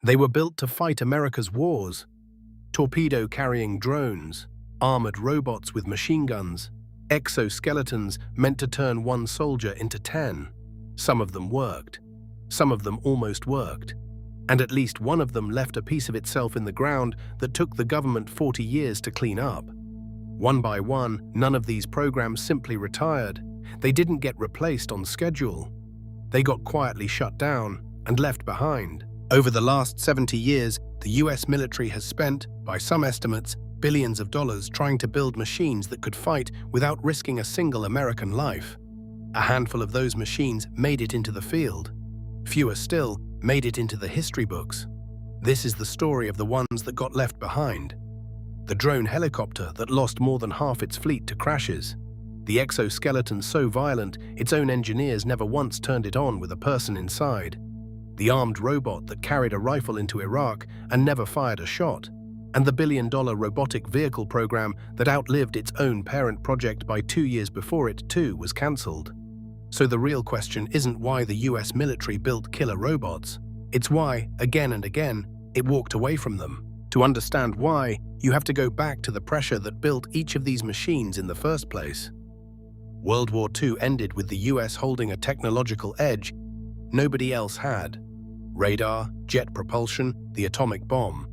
They were built to fight America's wars. Torpedo-carrying drones, armored robots with machine guns, exoskeletons meant to turn one soldier into 10. Some of them worked. Some of them almost worked. And at least one of them left a piece of itself in the ground that took the government 40 years to clean up. One by one, none of these programs simply retired. They didn't get replaced on schedule. They got quietly shut down and left behind. Over the last 70 years, the US military has spent, by some estimates, billions of dollars trying to build machines that could fight without risking a single American life. A handful of those machines made it into the field. Fewer still made it into the history books. This is the story of the ones that got left behind. The drone helicopter that lost more than half its fleet to crashes. The exoskeleton so violent, its own engineers never once turned it on with a person inside. The armed robot that carried a rifle into Iraq and never fired a shot. And the billion-dollar robotic vehicle program that outlived its own parent project by 2 years before it, too, was cancelled. So the real question isn't why the US military built killer robots. It's why, again and again, it walked away from them. To understand why, you have to go back to the pressure that built each of these machines in the first place. World War II ended with the US holding a technological edge nobody else had. Radar, jet propulsion, the atomic bomb.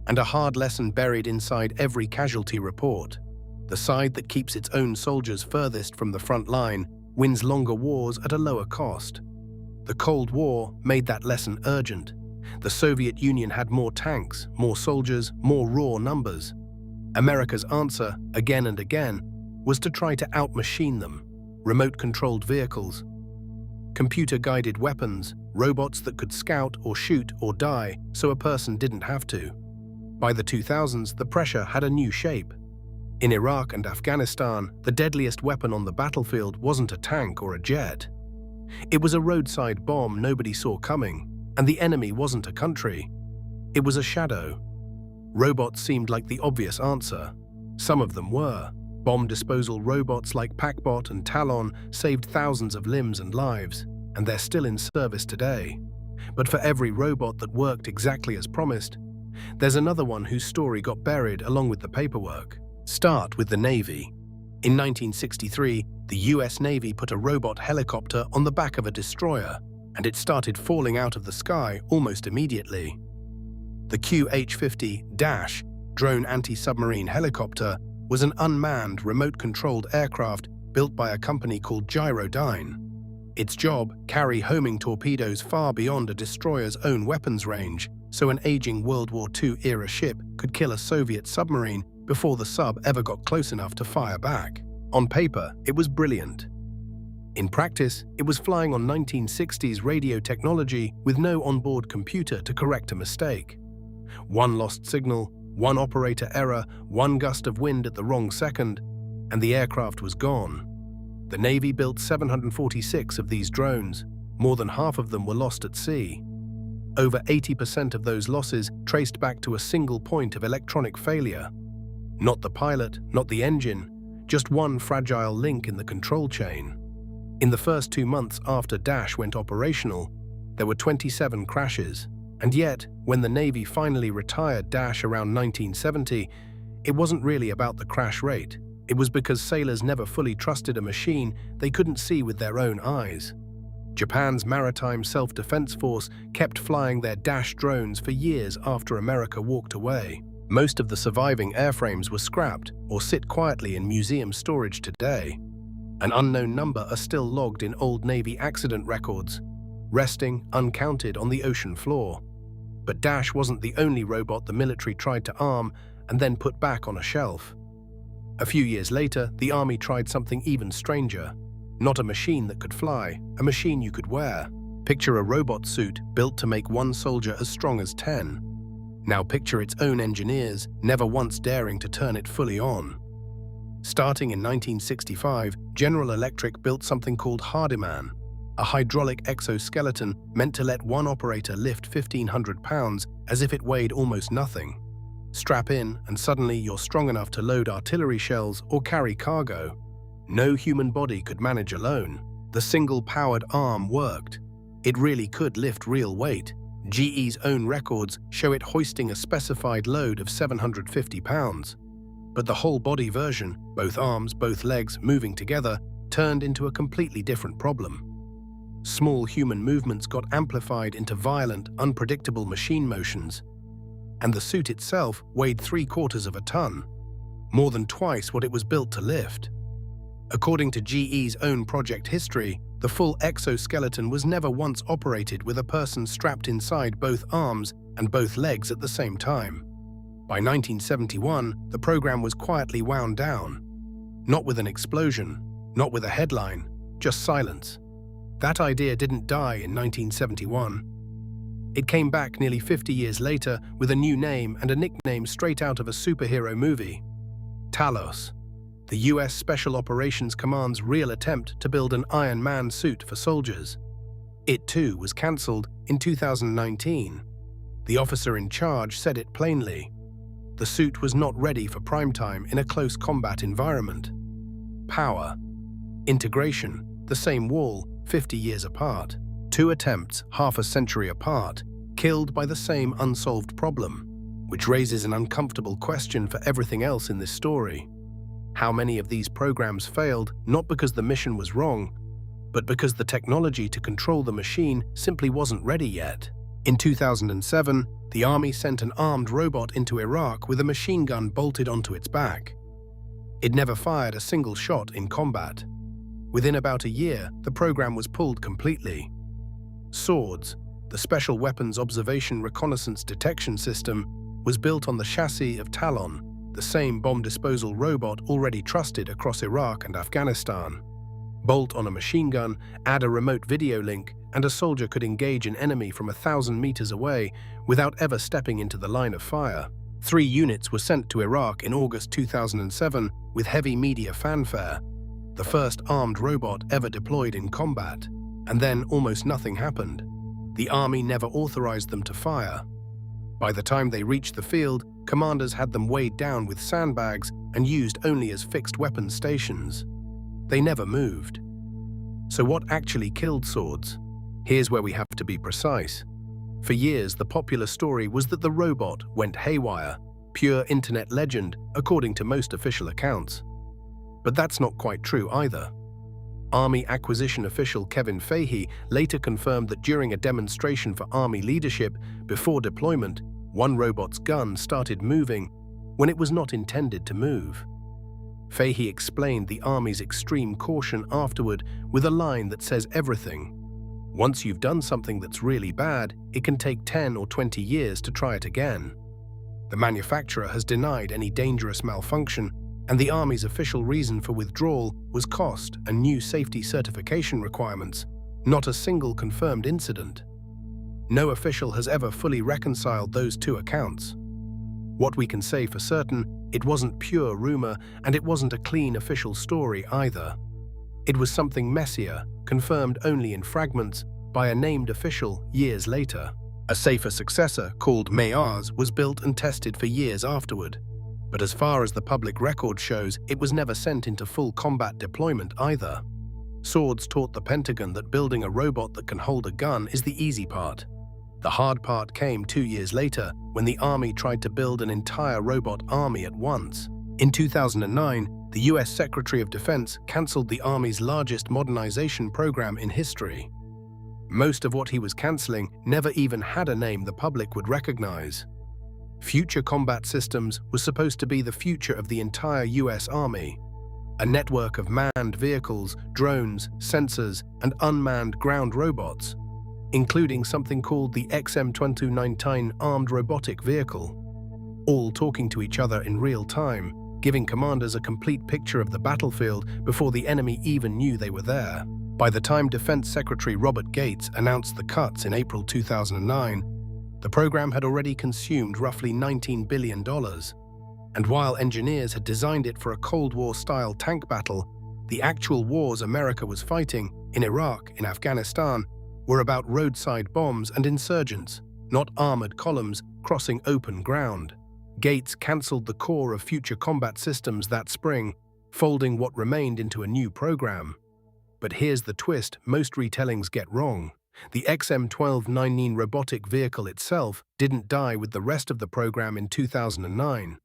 And a hard lesson buried inside every casualty report. The side that keeps its own soldiers furthest from the front line wins longer wars at a lower cost. The Cold War made that lesson urgent. The Soviet Union had more tanks, more soldiers, more raw numbers. America's answer, again and again, was to try to outmachine them. Remote-controlled vehicles, computer-guided weapons, robots that could scout or shoot or die so a person didn't have to. By the 2000s, the pressure had a new shape. In Iraq and Afghanistan, the deadliest weapon on the battlefield wasn't a tank or a jet. It was a roadside bomb nobody saw coming, and the enemy wasn't a country. It was a shadow. Robots seemed like the obvious answer. Some of them were. Bomb disposal robots like Packbot and Talon saved thousands of limbs and lives, and they're still in service today. But for every robot that worked exactly as promised, there's another one whose story got buried along with the paperwork. Start with the Navy. In 1963, the US Navy put a robot helicopter on the back of a destroyer, and it started falling out of the sky almost immediately. The QH-50 drone anti-submarine helicopter was an unmanned, remote-controlled aircraft built by a company called Gyrodyne. Its job, carry homing torpedoes far beyond a destroyer's own weapons range, so an aging World War II-era ship could kill a Soviet submarine before the sub ever got close enough to fire back. On paper, it was brilliant. In practice, it was flying on 1960s radio technology with no onboard computer to correct a mistake. One lost signal, one operator error, one gust of wind at the wrong second, and the aircraft was gone. The Navy built 746 of these drones. More than half of them were lost at sea. Over 80% of those losses traced back to a single point of electronic failure. Not the pilot, not the engine, just one fragile link in the control chain. In the first 2 months after Dash went operational, there were 27 crashes. And yet, when the Navy finally retired Dash around 1970, it wasn't really about the crash rate. It was because sailors never fully trusted a machine they couldn't see with their own eyes. Japan's Maritime Self-Defense Force kept flying their Dash drones for years after America walked away. Most of the surviving airframes were scrapped or sit quietly in museum storage today. An unknown number are still logged in old Navy accident records, resting uncounted on the ocean floor. But Dash wasn't the only robot the military tried to arm and then put back on a shelf. A few years later, the Army tried something even stranger. Not a machine that could fly, a machine you could wear. Picture a robot suit built to make one soldier as strong as 10. Now picture its own engineers never once daring to turn it fully on. Starting in 1965, General Electric built something called Hardiman, a hydraulic exoskeleton meant to let one operator lift 1,500 pounds as if it weighed almost nothing. Strap in, and suddenly you're strong enough to load artillery shells or carry cargo. No human body could manage alone. The single-powered arm worked. It really could lift real weight. GE's own records show it hoisting a specified load of 750 pounds. But the whole-body version, both arms, both legs moving together, turned into a completely different problem. Small human movements got amplified into violent, unpredictable machine motions, and the suit itself weighed 3/4 of a ton, more than twice what it was built to lift. According to GE's own project history, the full exoskeleton was never once operated with a person strapped inside both arms and both legs at the same time. By 1971, the program was quietly wound down. Not with an explosion, not with a headline, just silence. That idea didn't die in 1971. It came back nearly 50 years later with a new name and a nickname straight out of a superhero movie: Talos, the US Special Operations Command's real attempt to build an Iron Man suit for soldiers. It too was cancelled in 2019. The officer in charge said it plainly. The suit was not ready for prime time in a close combat environment. Power. Integration. The same wall, 50 years apart. Two attempts, half a century apart, killed by the same unsolved problem, which raises an uncomfortable question for everything else in this story. How many of these programs failed not because the mission was wrong, but because the technology to control the machine simply wasn't ready yet? In 2007, the Army sent an armed robot into Iraq with a machine gun bolted onto its back. It never fired a single shot in combat. Within about a year, the program was pulled completely. Swords, the Special Weapons Observation Reconnaissance Detection System, was built on the chassis of Talon, the same bomb disposal robot already trusted across Iraq and Afghanistan. Bolt on a machine gun, add a remote video link, and a soldier could engage an enemy from 1,000 meters away without ever stepping into the line of fire. 3 units were sent to Iraq in August 2007 with heavy media fanfare, the first armed robot ever deployed in combat, and then almost nothing happened. The Army never authorized them to fire. By the time they reached the field, commanders had them weighed down with sandbags and used only as fixed weapon stations. They never moved. So what actually killed swords? Here's where we have to be precise. For years, the popular story was that the robot went haywire, pure internet legend, according to most official accounts. But that's not quite true either. Army acquisition official Kevin Fahey later confirmed that during a demonstration for Army leadership before deployment, one robot's gun started moving when it was not intended to move. Fahey explained the Army's extreme caution afterward with a line that says everything. Once you've done something that's really bad, it can take 10 or 20 years to try it again. The manufacturer has denied any dangerous malfunction, and the Army's official reason for withdrawal was cost and new safety certification requirements, not a single confirmed incident. No official has ever fully reconciled those two accounts. What we can say for certain, it wasn't pure rumor, and it wasn't a clean official story either. It was something messier, confirmed only in fragments by a named official years later. A safer successor, called Mayars, was built and tested for years afterward. But as far as the public record shows, it was never sent into full combat deployment either. Swords taught the Pentagon that building a robot that can hold a gun is the easy part. The hard part came 2 years later when the Army tried to build an entire robot army at once. In 2009, the US Secretary of Defense cancelled the Army's largest modernization program in history. Most of what he was cancelling never even had a name the public would recognize. Future Combat Systems was supposed to be the future of the entire US Army. A network of manned vehicles, drones, sensors, and unmanned ground robots, including something called the XM219 Armed Robotic Vehicle, all talking to each other in real time, giving commanders a complete picture of the battlefield before the enemy even knew they were there. By the time Defense Secretary Robert Gates announced the cuts in April 2009, the program had already consumed roughly $19 billion. And while engineers had designed it for a Cold War-style tank battle, the actual wars America was fighting in Iraq, in Afghanistan, were about roadside bombs and insurgents, not armored columns crossing open ground. Gates cancelled the core of Future Combat Systems that spring, folding what remained into a new program. But here's the twist most retellings get wrong. The XM-1219 robotic vehicle itself didn't die with the rest of the program in 2009.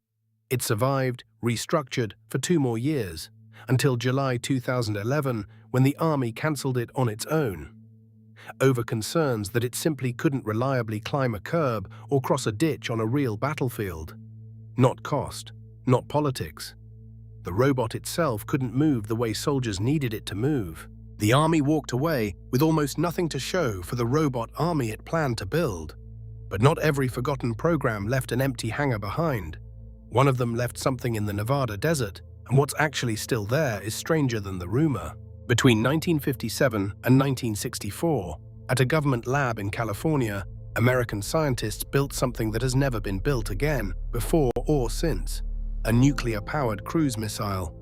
It survived, restructured, for 2 more years, until July 2011, when the Army cancelled it on its own, over concerns that it simply couldn't reliably climb a curb or cross a ditch on a real battlefield. Not cost, not politics. The robot itself couldn't move the way soldiers needed it to move. The Army walked away with almost nothing to show for the robot army it planned to build. But not every forgotten program left an empty hangar behind. One of them left something in the Nevada desert, and what's actually still there is stranger than the rumor. Between 1957 and 1964, at a government lab in California, American scientists built something that has never been built again, before or since: a nuclear-powered cruise missile.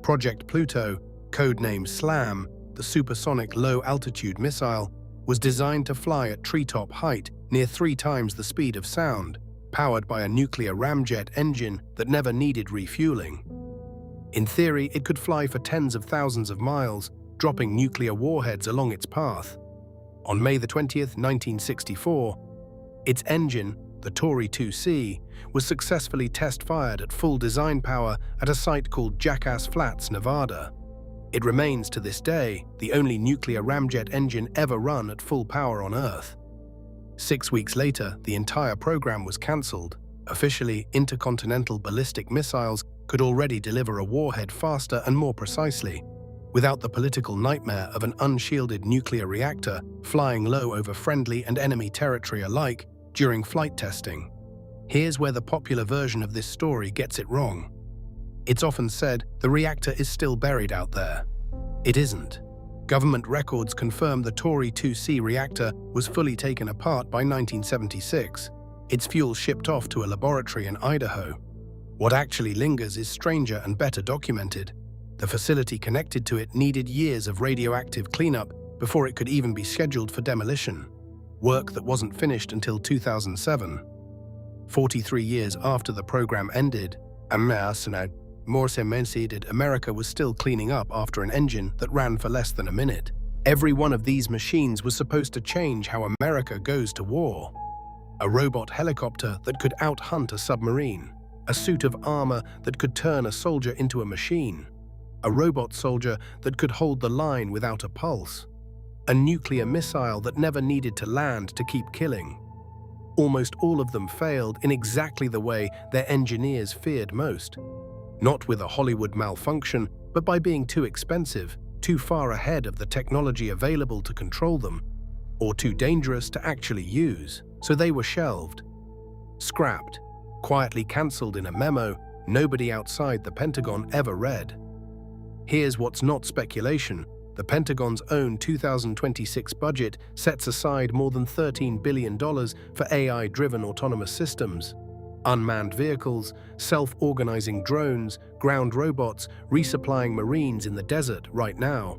Project Pluto, codenamed SLAM, the supersonic low-altitude missile, was designed to fly at treetop height near 3 times the speed of sound, powered by a nuclear ramjet engine that never needed refueling. In theory, it could fly for tens of thousands of miles, dropping nuclear warheads along its path. On May 20, 1964, its engine, the Tory 2C, was successfully test-fired at full design power at a site called Jackass Flats, Nevada. It remains to this day the only nuclear ramjet engine ever run at full power on Earth. 6 weeks later, the entire program was cancelled. Officially, intercontinental ballistic missiles could already deliver a warhead faster and more precisely, without the political nightmare of an unshielded nuclear reactor flying low over friendly and enemy territory alike during flight testing. Here's where the popular version of this story gets it wrong. It's often said the reactor is still buried out there. It isn't. Government records confirm the Tory 2C reactor was fully taken apart by 1976. Its fuel shipped off to a laboratory in Idaho. What actually lingers is stranger and better documented. The facility connected to it needed years of radioactive cleanup before it could even be scheduled for demolition, work that wasn't finished until 2007. 43 years after the program ended, America was still cleaning up after an engine that ran for less than a minute. Every one of these machines was supposed to change how America goes to war. A robot helicopter that could out-hunt a submarine, a suit of armor that could turn a soldier into a machine, a robot soldier that could hold the line without a pulse, a nuclear missile that never needed to land to keep killing. Almost all of them failed in exactly the way their engineers feared most. Not with a Hollywood malfunction, but by being too expensive, too far ahead of the technology available to control them, or too dangerous to actually use, so they were shelved, scrapped, quietly cancelled in a memo nobody outside the Pentagon ever read. Here's what's not speculation. The Pentagon's own 2026 budget sets aside more than $13 billion for AI-driven autonomous systems. Unmanned vehicles, self-organizing drones, ground robots, resupplying Marines in the desert right now.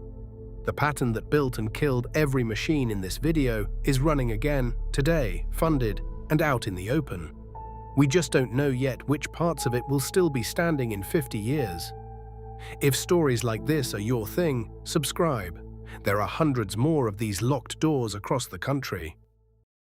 The pattern that built and killed every machine in this video is running again, today, funded, and out in the open. We just don't know yet which parts of it will still be standing in 50 years. If stories like this are your thing, subscribe. There are hundreds more of these locked doors across the country.